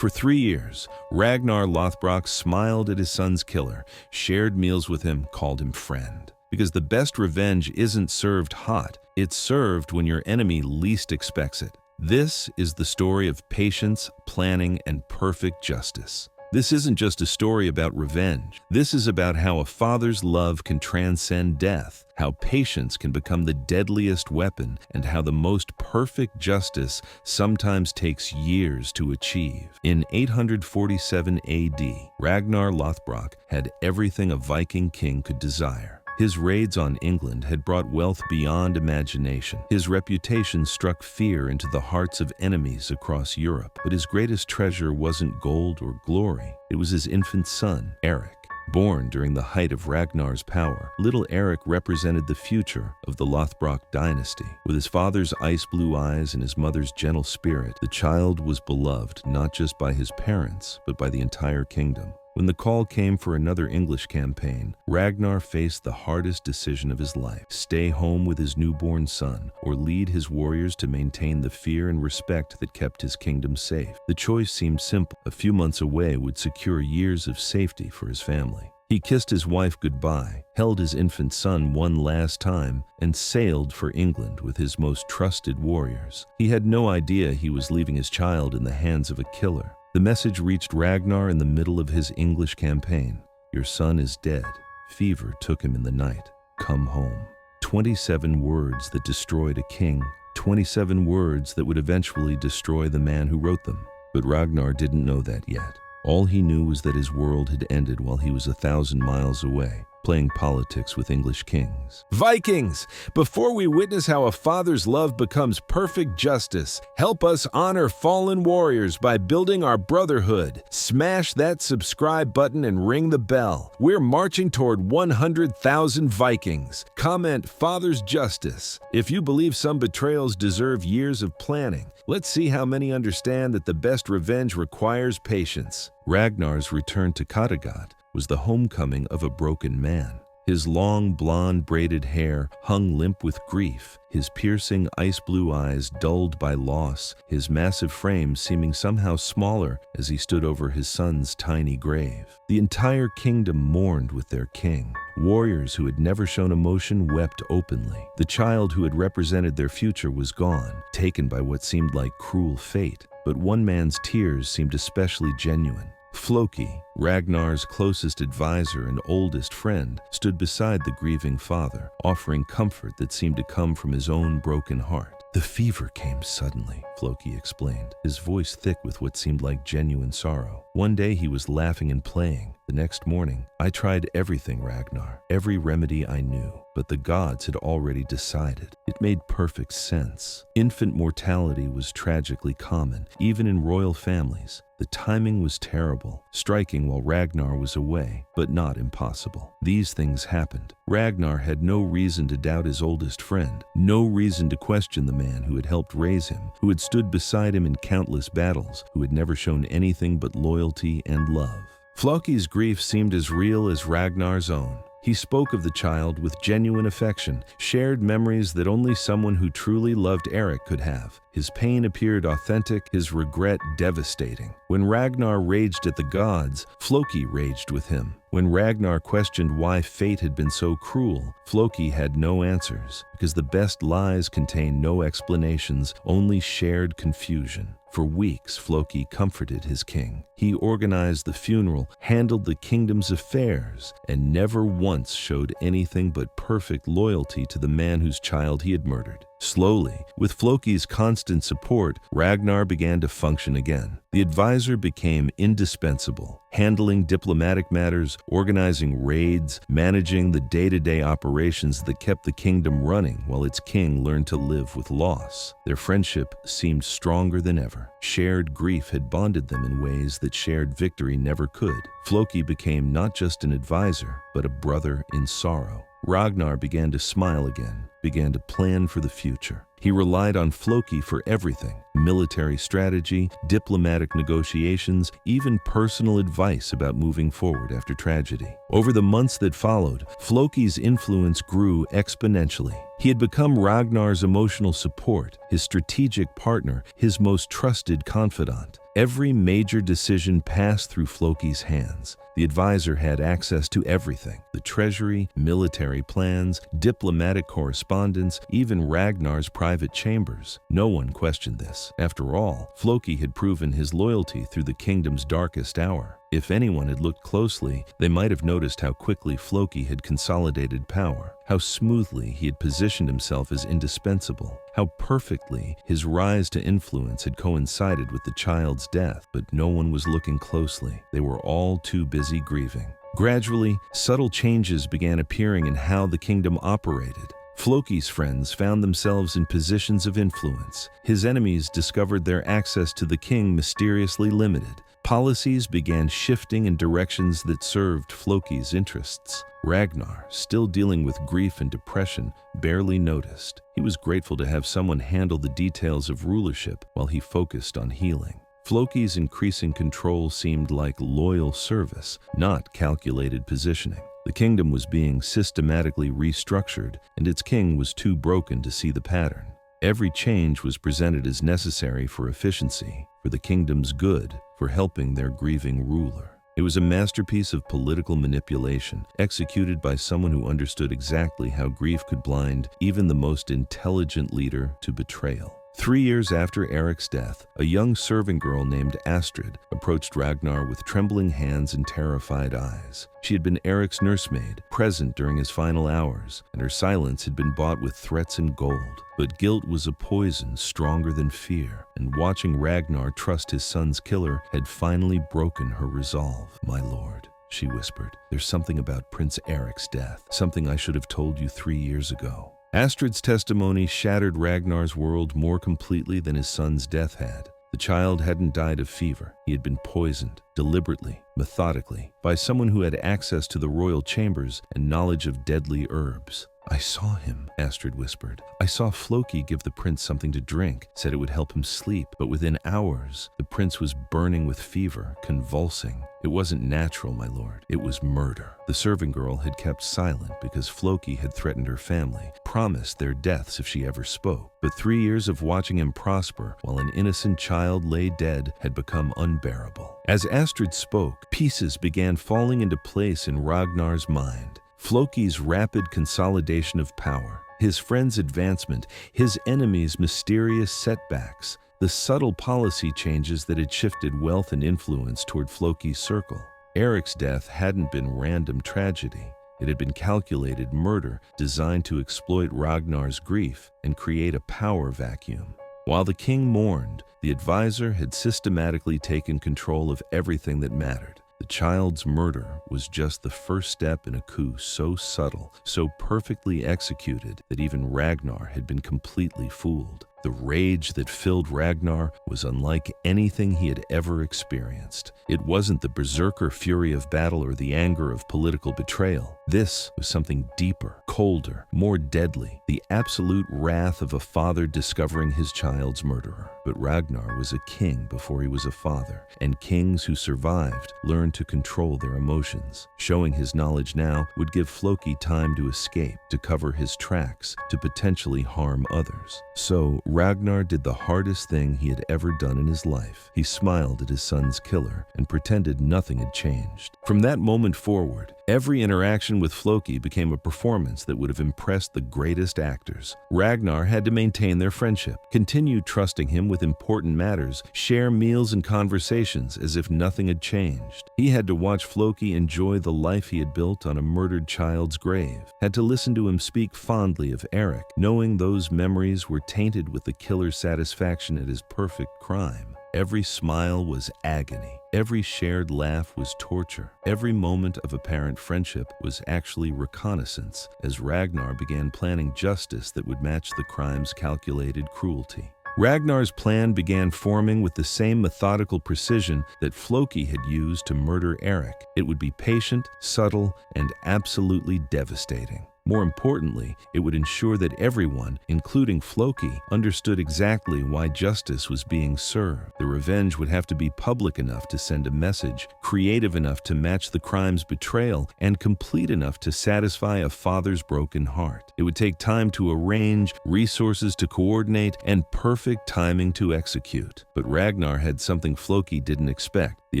For 3 years, Ragnar Lothbrok smiled at his son's killer, shared meals with him, called him friend. Because the best revenge isn't served hot, it's served when your enemy least expects it. This is the story of patience, planning, and perfect justice. This isn't just a story about revenge. This is about how a father's love can transcend death, how patience can become the deadliest weapon, and how the most perfect justice sometimes takes years to achieve. In 847 AD, Ragnar Lothbrok had everything a Viking king could desire. His raids on England had brought wealth beyond imagination. His reputation struck fear into the hearts of enemies across Europe. But his greatest treasure wasn't gold or glory. It was his infant son, Erik. Born during the height of Ragnar's power, little Erik represented the future of the Lothbrok dynasty. With his father's ice-blue eyes and his mother's gentle spirit, the child was beloved not just by his parents, but by the entire kingdom. When the call came for another English campaign, Ragnar faced the hardest decision of his life: stay home with his newborn son, or lead his warriors to maintain the fear and respect that kept his kingdom safe. The choice seemed simple. A few months away would secure years of safety for his family. He kissed his wife goodbye, held his infant son one last time, and sailed for England with his most trusted warriors. He had no idea he was leaving his child in the hands of a killer. The message reached Ragnar in the middle of his English campaign. Your son is dead. Fever took him in the night. Come home. 27 words that destroyed a king. 27 words that would eventually destroy the man who wrote them. But Ragnar didn't know that yet. All he knew was that his world had ended while he was 1,000 miles away, playing politics with English kings. Vikings! Before we witness how a father's love becomes perfect justice, help us honor fallen warriors by building our brotherhood. Smash that subscribe button and ring the bell. We're marching toward 100,000 Vikings. Comment Father's Justice. If you believe some betrayals deserve years of planning, let's see how many understand that the best revenge requires patience. Ragnar's return to Kattegat was the homecoming of a broken man. His long, blonde, braided hair hung limp with grief, his piercing ice-blue eyes dulled by loss, his massive frame seeming somehow smaller as he stood over his son's tiny grave. The entire kingdom mourned with their king. Warriors who had never shown emotion wept openly. The child who had represented their future was gone, taken by what seemed like cruel fate. But one man's tears seemed especially genuine. Floki, Ragnar's closest advisor and oldest friend, stood beside the grieving father, offering comfort that seemed to come from his own broken heart. The fever came suddenly, Floki explained, his voice thick with what seemed like genuine sorrow. One day he was laughing and playing. The next morning, I tried everything, Ragnar, every remedy I knew, but the gods had already decided. It made perfect sense. Infant mortality was tragically common, even in royal families. The timing was terrible, striking while Ragnar was away, but not impossible. These things happened. Ragnar had no reason to doubt his oldest friend, no reason to question the man who had helped raise him, who had stood beside him in countless battles, who had never shown anything but loyalty and love. Floki's grief seemed as real as Ragnar's own. He spoke of the child with genuine affection, shared memories that only someone who truly loved Erik could have. His pain appeared authentic, his regret devastating. When Ragnar raged at the gods, Floki raged with him. When Ragnar questioned why fate had been so cruel, Floki had no answers, because the best lies contain no explanations, only shared confusion. For weeks, Floki comforted his king. He organized the funeral, handled the kingdom's affairs, and never once showed anything but perfect loyalty to the man whose child he had murdered. Slowly, with Floki's constant support, Ragnar began to function again. The advisor became indispensable, handling diplomatic matters, organizing raids, managing the day-to-day operations that kept the kingdom running while its king learned to live with loss. Their friendship seemed stronger than ever. Shared grief had bonded them in ways that shared victory never could. Floki became not just an advisor, but a brother in sorrow. Ragnar began to smile again, began to plan for the future. He relied on Floki for everything: military strategy, diplomatic negotiations, even personal advice about moving forward after tragedy. Over the months that followed, Floki's influence grew exponentially. He had become Ragnar's emotional support, his strategic partner, his most trusted confidant. Every major decision passed through Floki's hands. The advisor had access to everything: the treasury, military plans, diplomatic correspondence, even Ragnar's private chambers. No one questioned this. After all, Floki had proven his loyalty through the kingdom's darkest hour. If anyone had looked closely, they might have noticed how quickly Floki had consolidated power, how smoothly he had positioned himself as indispensable, how perfectly his rise to influence had coincided with the child's death. But no one was looking closely. They were all too busy grieving. Gradually, subtle changes began appearing in how the kingdom operated. Floki's friends found themselves in positions of influence. His enemies discovered their access to the king mysteriously limited. Policies began shifting in directions that served Floki's interests. Ragnar, still dealing with grief and depression, barely noticed. He was grateful to have someone handle the details of rulership while he focused on healing. Floki's increasing control seemed like loyal service, not calculated positioning. The kingdom was being systematically restructured, and its king was too broken to see the pattern. Every change was presented as necessary for efficiency, for the kingdom's good, for helping their grieving ruler. It was a masterpiece of political manipulation, executed by someone who understood exactly how grief could blind even the most intelligent leader to betrayal. 3 years after Erik's death, a young servant girl named Astrid approached Ragnar with trembling hands and terrified eyes. She had been Erik's nursemaid, present during his final hours, and her silence had been bought with threats and gold. But guilt was a poison stronger than fear, and watching Ragnar trust his son's killer had finally broken her resolve. "My lord," she whispered, "there's something about Prince Erik's death, something I should have told you 3 years ago." Astrid's testimony shattered Ragnar's world more completely than his son's death had. The child hadn't died of fever. He had been poisoned, deliberately, methodically, by someone who had access to the royal chambers and knowledge of deadly herbs. "I saw him," Astrid whispered. "I saw Floki give the prince something to drink, said it would help him sleep, but within hours, the prince was burning with fever, convulsing. It wasn't natural, my lord. It was murder." The servant girl had kept silent because Floki had threatened her family, promised their deaths if she ever spoke. But 3 years of watching him prosper while an innocent child lay dead had become unbearable. As Astrid spoke, pieces began falling into place in Ragnar's mind. Floki's rapid consolidation of power, his friend's advancement, his enemies' mysterious setbacks, the subtle policy changes that had shifted wealth and influence toward Floki's circle. Erik's death hadn't been random tragedy. It had been calculated murder designed to exploit Ragnar's grief and create a power vacuum. While the king mourned, the advisor had systematically taken control of everything that mattered. The child's murder was just the first step in a coup so subtle, so perfectly executed that even Ragnar had been completely fooled. The rage that filled Ragnar was unlike anything he had ever experienced. It wasn't the berserker fury of battle or the anger of political betrayal. This was something deeper, colder, more deadly, the absolute wrath of a father discovering his child's murderer. But Ragnar was a king before he was a father, and kings who survived learned to control their emotions. Showing his knowledge now would give Floki time to escape, to cover his tracks, to potentially harm others. So Ragnar did the hardest thing he had ever done in his life. He smiled at his son's killer and pretended nothing had changed. From that moment forward, every interaction with Floki became a performance that would have impressed the greatest actors. Ragnar had to maintain their friendship, continue trusting him with important matters, share meals and conversations as if nothing had changed. He had to watch Floki enjoy the life he had built on a murdered child's grave, had to listen to him speak fondly of Erik, knowing those memories were tainted with the killer's satisfaction at his perfect crime. Every smile was agony. Every shared laugh was torture. Every moment of apparent friendship was actually reconnaissance as Ragnar began planning justice that would match the crime's calculated cruelty. Ragnar's plan began forming with the same methodical precision that Floki had used to murder Erik. It would be patient, subtle, and absolutely devastating. More importantly, it would ensure that everyone, including Floki, understood exactly why justice was being served. The revenge would have to be public enough to send a message, creative enough to match the crime's betrayal, and complete enough to satisfy a father's broken heart. It would take time to arrange, resources to coordinate, and perfect timing to execute. But Ragnar had something Floki didn't expect: the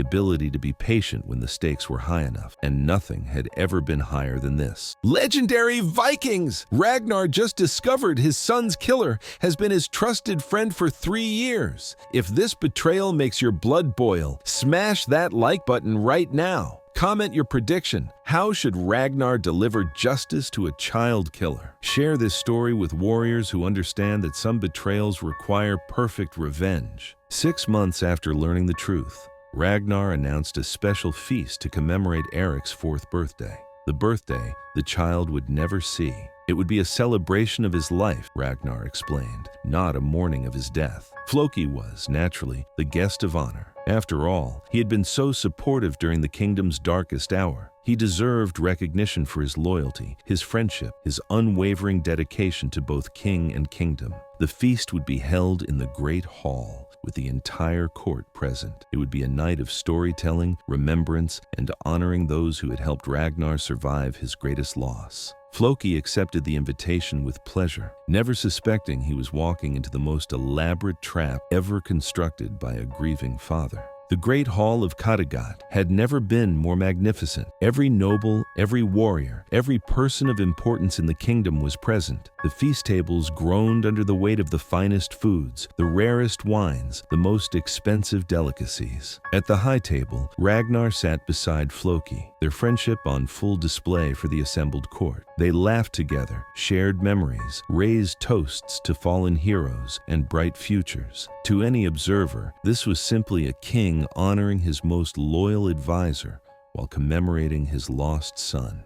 ability to be patient when the stakes were high enough, and nothing had ever been higher than this. Legendary Vikings! Ragnar just discovered his son's killer has been his trusted friend for 3 years. If this betrayal makes your blood boil, smash that like button right now. Comment your prediction. How should Ragnar deliver justice to a child killer? Share this story with warriors who understand that some betrayals require perfect revenge. 6 months after learning the truth, Ragnar announced a special feast to commemorate Erik's 4th birthday. The birthday the child would never see. It would be a celebration of his life, Ragnar explained, not a mourning of his death. Floki was, naturally, the guest of honor. After all, he had been so supportive during the kingdom's darkest hour. He deserved recognition for his loyalty, his friendship, his unwavering dedication to both king and kingdom. The feast would be held in the great hall, with the entire court present. It would be a night of storytelling, remembrance, and honoring those who had helped Ragnar survive his greatest loss. Floki accepted the invitation with pleasure, never suspecting he was walking into the most elaborate trap ever constructed by a grieving father. The great hall of Kattegat had never been more magnificent. Every noble, every warrior, every person of importance in the kingdom was present. The feast tables groaned under the weight of the finest foods, the rarest wines, the most expensive delicacies. At the high table, Ragnar sat beside Floki, their friendship on full display for the assembled court. They laughed together, shared memories, raised toasts to fallen heroes and bright futures. To any observer, this was simply a king honoring his most loyal advisor while commemorating his lost son.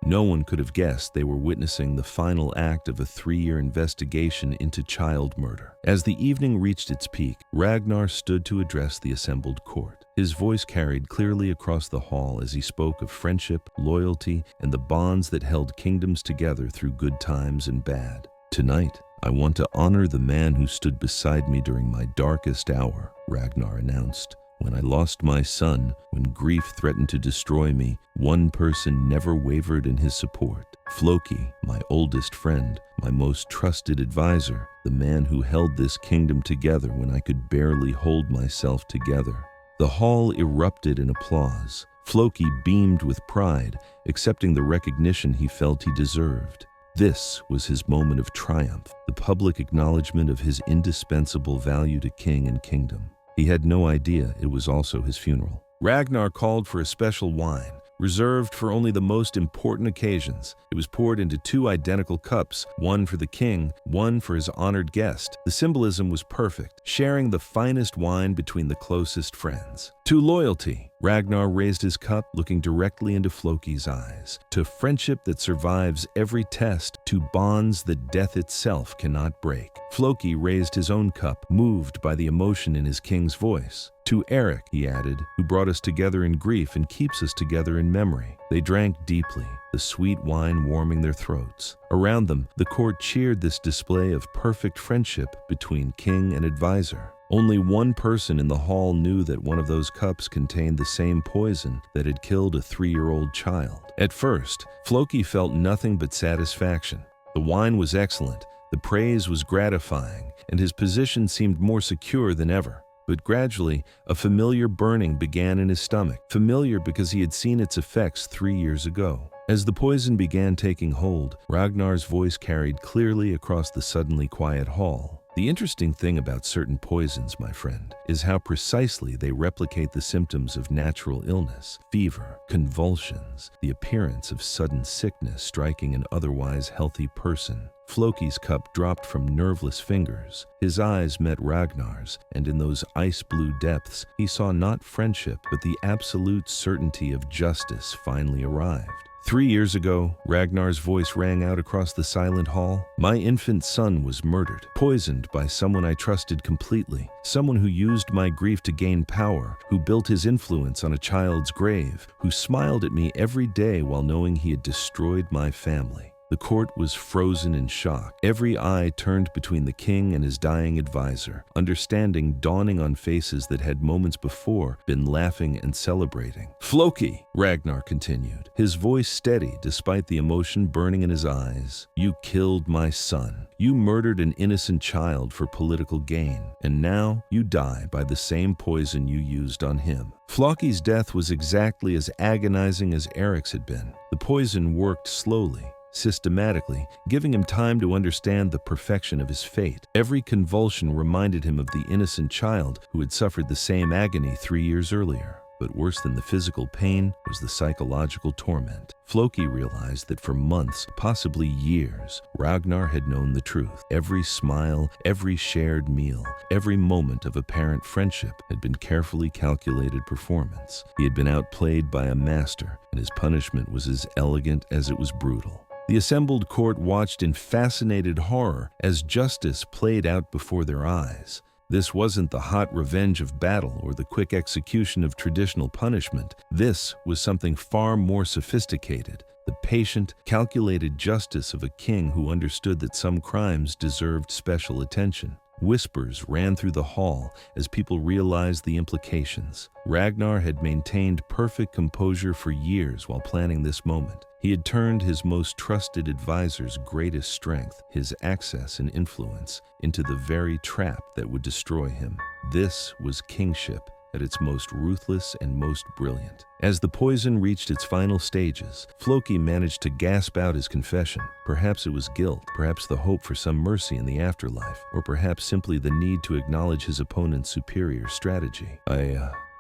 No one could have guessed they were witnessing the final act of a 3-year investigation into child murder. As the evening reached its peak, Ragnar stood to address the assembled court. His voice carried clearly across the hall as he spoke of friendship, loyalty, and the bonds that held kingdoms together through good times and bad. "Tonight, I want to honor the man who stood beside me during my darkest hour," Ragnar announced. "When I lost my son, when grief threatened to destroy me, one person never wavered in his support. Floki, my oldest friend, my most trusted advisor, the man who held this kingdom together when I could barely hold myself together." The hall erupted in applause. Floki beamed with pride, accepting the recognition he felt he deserved. This was his moment of triumph, the public acknowledgement of his indispensable value to king and kingdom. He had no idea it was also his funeral. Ragnar called for a special wine, reserved for only the most important occasions. It was poured into 2 identical cups, one for the king, one for his honored guest. The symbolism was perfect, sharing the finest wine between the closest friends. To loyalty, Ragnar raised his cup, looking directly into Floki's eyes. To friendship that survives every test, to bonds that death itself cannot break. Floki raised his own cup, moved by the emotion in his king's voice. "To Erik," he added, "who brought us together in grief and keeps us together in memory." They drank deeply, the sweet wine warming their throats. Around them, the court cheered this display of perfect friendship between king and advisor. Only one person in the hall knew that one of those cups contained the same poison that had killed a 3-year-old child. At first, Floki felt nothing but satisfaction. The wine was excellent, the praise was gratifying, and his position seemed more secure than ever. But gradually, a familiar burning began in his stomach, familiar because he had seen its effects 3 years ago. As the poison began taking hold, Ragnar's voice carried clearly across the suddenly quiet hall. The interesting thing about certain poisons, my friend, is how precisely they replicate the symptoms of natural illness: fever, convulsions, the appearance of sudden sickness striking an otherwise healthy person. Floki's cup dropped from nerveless fingers. His eyes met Ragnar's, and in those ice-blue depths, he saw not friendship, but the absolute certainty of justice finally arrived. 3 years ago, Ragnar's voice rang out across the silent hall. My infant son was murdered, poisoned by someone I trusted completely, someone who used my grief to gain power, who built his influence on a child's grave, who smiled at me every day while knowing he had destroyed my family. The court was frozen in shock. Every eye turned between the king and his dying advisor, understanding dawning on faces that had moments before been laughing and celebrating. "Floki," Ragnar continued, his voice steady despite the emotion burning in his eyes. "You killed my son. You murdered an innocent child for political gain, and now you die by the same poison you used on him." Floki's death was exactly as agonizing as Erik's had been. The poison worked slowly, systematically, giving him time to understand the perfection of his fate. Every convulsion reminded him of the innocent child who had suffered the same agony 3 years earlier. But worse than the physical pain was the psychological torment. Floki realized that for months, possibly years, Ragnar had known the truth. Every smile, every shared meal, every moment of apparent friendship had been carefully calculated performance. He had been outplayed by a master, and his punishment was as elegant as it was brutal. The assembled court watched in fascinated horror as justice played out before their eyes. This wasn't the hot revenge of battle or the quick execution of traditional punishment. This was something far more sophisticated, the patient, calculated justice of a king who understood that some crimes deserved special attention. Whispers ran through the hall as people realized the implications. Ragnar had maintained perfect composure for years while planning this moment. He had turned his most trusted advisor's greatest strength, his access and influence, into the very trap that would destroy him. This was kingship at its most ruthless and most brilliant. As the poison reached its final stages, Floki managed to gasp out his confession. Perhaps it was guilt, perhaps the hope for some mercy in the afterlife, or perhaps simply the need to acknowledge his opponent's superior strategy.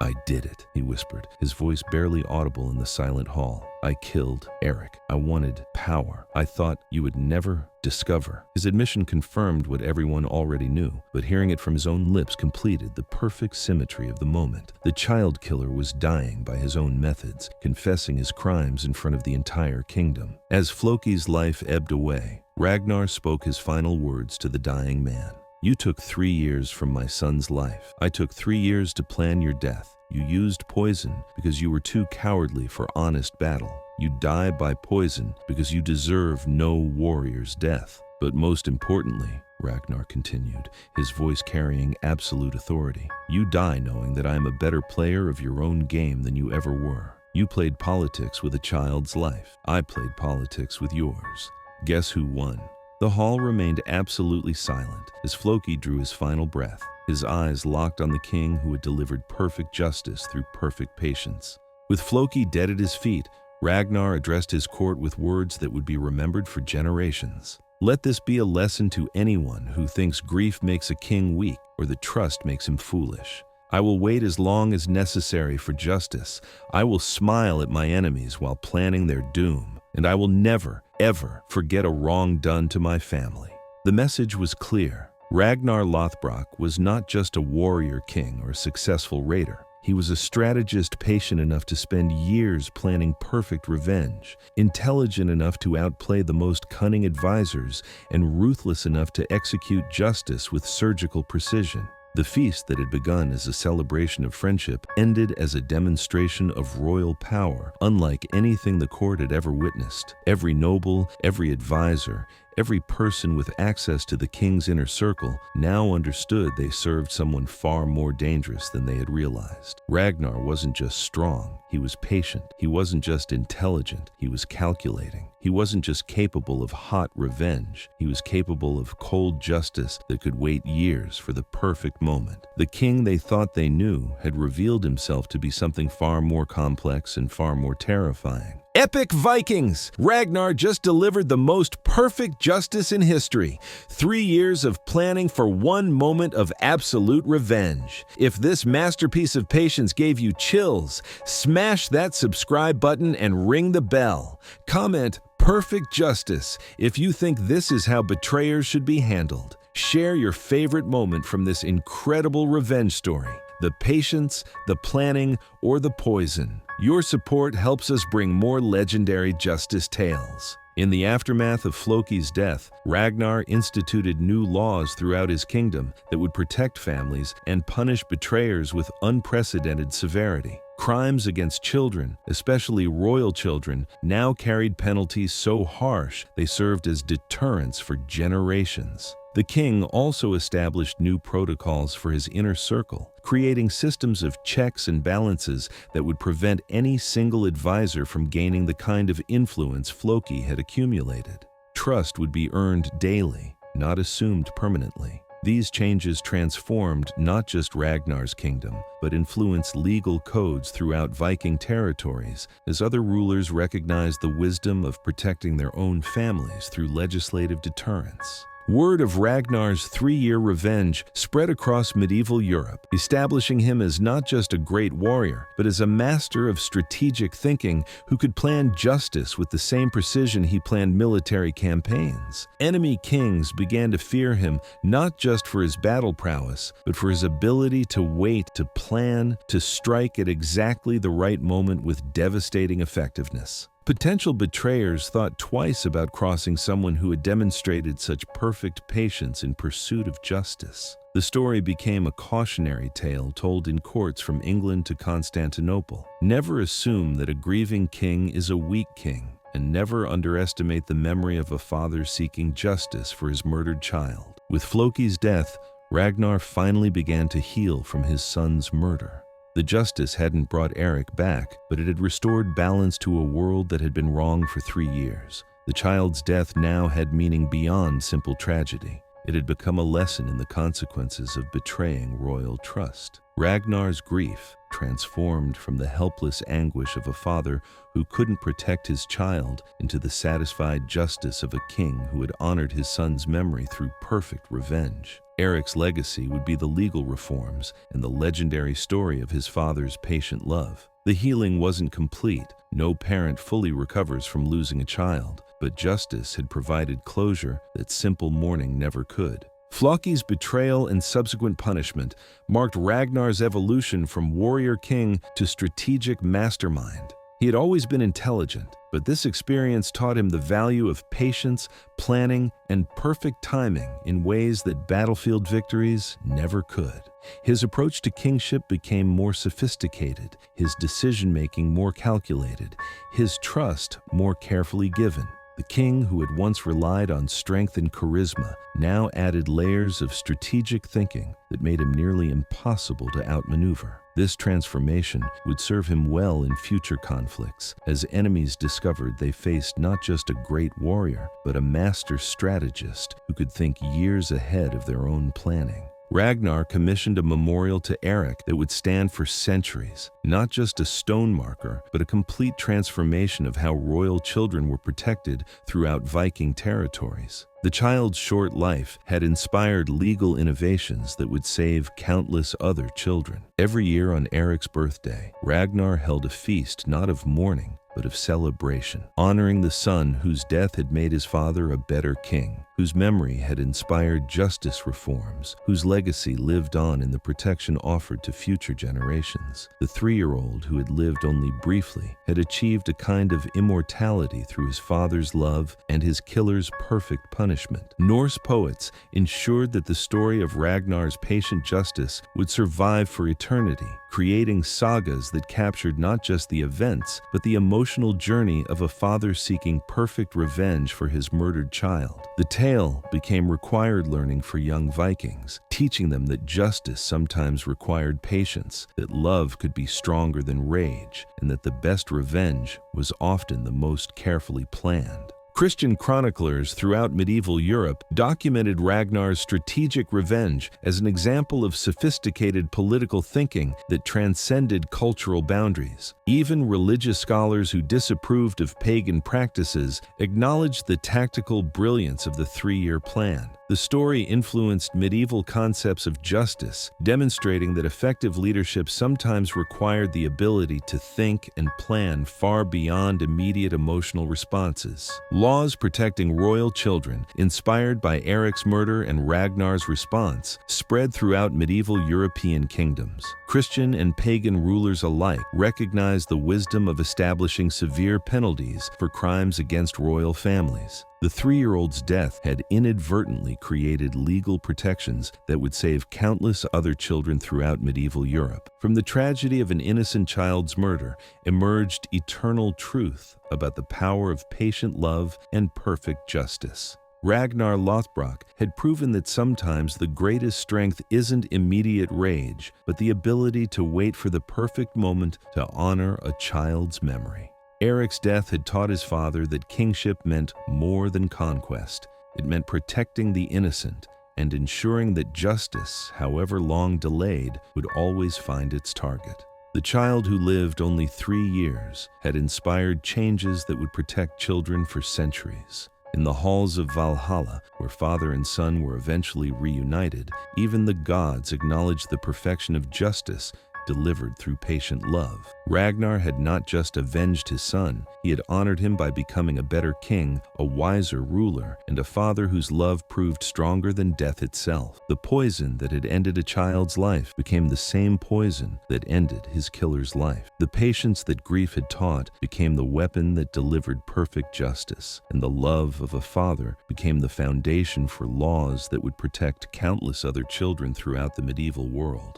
I did it," he whispered, his voice barely audible in the silent hall. "I killed Erik. I wanted power. I thought you would never discover." His admission confirmed what everyone already knew, but hearing it from his own lips completed the perfect symmetry of the moment. The child killer was dying by his own methods, confessing his crimes in front of the entire kingdom. As Floki's life ebbed away, Ragnar spoke his final words to the dying man. "You took 3 years from my son's life. I took 3 years to plan your death. You used poison because you were too cowardly for honest battle. You die by poison because you deserve no warrior's death. But most importantly," Ragnar continued, his voice carrying absolute authority, "you die knowing that I am a better player of your own game than you ever were. You played politics with a child's life. I played politics with yours. Guess who won?" The hall remained absolutely silent as Floki drew his final breath, his eyes locked on the king who had delivered perfect justice through perfect patience. With Floki dead at his feet, Ragnar addressed his court with words that would be remembered for generations. "Let this be a lesson to anyone who thinks grief makes a king weak or that trust makes him foolish. I will wait as long as necessary for justice. I will smile at my enemies while planning their doom, and I will never, ever forget a wrong done to my family." The message was clear. Ragnar Lothbrok was not just a warrior king or a successful raider. He was a strategist patient enough to spend years planning perfect revenge, intelligent enough to outplay the most cunning advisors, and ruthless enough to execute justice with surgical precision. The feast that had begun as a celebration of friendship ended as a demonstration of royal power, unlike anything the court had ever witnessed. Every noble, every advisor, every person with access to the king's inner circle now understood they served someone far more dangerous than they had realized. Ragnar wasn't just strong, he was patient. He wasn't just intelligent, he was calculating. He wasn't just capable of hot revenge, he was capable of cold justice that could wait years for the perfect moment. The king they thought they knew had revealed himself to be something far more complex and far more terrifying. Epic Vikings! Ragnar just delivered the most perfect justice in history. 3 years of planning for one moment of absolute revenge. If this masterpiece of patience gave you chills, smash that subscribe button and ring the bell. Comment "Perfect Justice" if you think this is how betrayers should be handled. Share your favorite moment from this incredible revenge story. the patience, the planning, or the poison. Your support helps us bring more legendary justice tales. In the aftermath of Floki's death, Ragnar instituted new laws throughout his kingdom that would protect families and punish betrayers with unprecedented severity. Crimes against children, especially royal children, now carried penalties so harsh they served as deterrents for generations. The king also established new protocols for his inner circle, creating systems of checks and balances that would prevent any single advisor from gaining the kind of influence Floki had accumulated. Trust would be earned daily, not assumed permanently. These changes transformed not just Ragnar's kingdom, but influenced legal codes throughout Viking territories as other rulers recognized the wisdom of protecting their own families through legislative deterrence. Word of Ragnar's 3-year revenge spread across medieval Europe, establishing him as not just a great warrior, but as a master of strategic thinking who could plan justice with the same precision he planned military campaigns. Enemy kings began to fear him not just for his battle prowess, but for his ability to wait, to plan, to strike at exactly the right moment with devastating effectiveness. Potential betrayers thought twice about crossing someone who had demonstrated such perfect patience in pursuit of justice. The story became a cautionary tale told in courts from England to Constantinople. Never assume that a grieving king is a weak king, and never underestimate the memory of a father seeking justice for his murdered child. With Floki's death, Ragnar finally began to heal from his son's murder. The justice hadn't brought Erik back, but it had restored balance to a world that had been wrong for 3 years. The child's death now had meaning beyond simple tragedy. It had become a lesson in the consequences of betraying royal trust. Ragnar's grief transformed from the helpless anguish of a father who couldn't protect his child into the satisfied justice of a king who had honored his son's memory through perfect revenge. Erik's legacy would be the legal reforms and the legendary story of his father's patient love. The healing wasn't complete. No parent fully recovers from losing a child, but justice had provided closure that simple mourning never could. Floki's betrayal and subsequent punishment marked Ragnar's evolution from warrior king to strategic mastermind. He had always been intelligent, but this experience taught him the value of patience, planning, and perfect timing in ways that battlefield victories never could. His approach to kingship became more sophisticated, his decision-making more calculated, his trust more carefully given. The king, who had once relied on strength and charisma, now added layers of strategic thinking that made him nearly impossible to outmaneuver. This transformation would serve him well in future conflicts, as enemies discovered they faced not just a great warrior, but a master strategist who could think years ahead of their own planning. Ragnar commissioned a memorial to Erik that would stand for centuries, not just a stone marker, but a complete transformation of how royal children were protected throughout Viking territories. The child's short life had inspired legal innovations that would save countless other children. Every year on Erik's birthday, Ragnar held a feast not of mourning, but of celebration, honoring the son whose death had made his father a better king, whose memory had inspired justice reforms, whose legacy lived on in the protection offered to future generations. The 3-year-old, who had lived only briefly, had achieved a kind of immortality through his father's love and his killer's perfect punishment. Norse poets ensured that the story of Ragnar's patient justice would survive for eternity, creating sagas that captured not just the events, but the emotional journey of a father seeking perfect revenge for his murdered child. The tale became required learning for young Vikings, teaching them that justice sometimes required patience, that love could be stronger than rage, and that the best revenge was often the most carefully planned. Christian chroniclers throughout medieval Europe documented Ragnar's strategic revenge as an example of sophisticated political thinking that transcended cultural boundaries. Even religious scholars who disapproved of pagan practices acknowledged the tactical brilliance of the 3-year plan. The story influenced medieval concepts of justice, demonstrating that effective leadership sometimes required the ability to think and plan far beyond immediate emotional responses. Laws protecting royal children, inspired by Erik's murder and Ragnar's response, spread throughout medieval European kingdoms. Christian and pagan rulers alike recognized the wisdom of establishing severe penalties for crimes against royal families. The 3-year-old's death had inadvertently created legal protections that would save countless other children throughout medieval Europe. From the tragedy of an innocent child's murder emerged eternal truth about the power of patient love and perfect justice. Ragnar Lothbrok had proven that sometimes the greatest strength isn't immediate rage, but the ability to wait for the perfect moment to honor a child's memory. Erik's death had taught his father that kingship meant more than conquest. It meant protecting the innocent and ensuring that justice, however long delayed, would always find its target. The child who lived only 3 years had inspired changes that would protect children for centuries. In the halls of Valhalla, where father and son were eventually reunited, even the gods acknowledged the perfection of justice delivered through patient love. Ragnar had not just avenged his son, he had honored him by becoming a better king, a wiser ruler, and a father whose love proved stronger than death itself. The poison that had ended a child's life became the same poison that ended his killer's life. The patience that grief had taught became the weapon that delivered perfect justice, and the love of a father became the foundation for laws that would protect countless other children throughout the medieval world.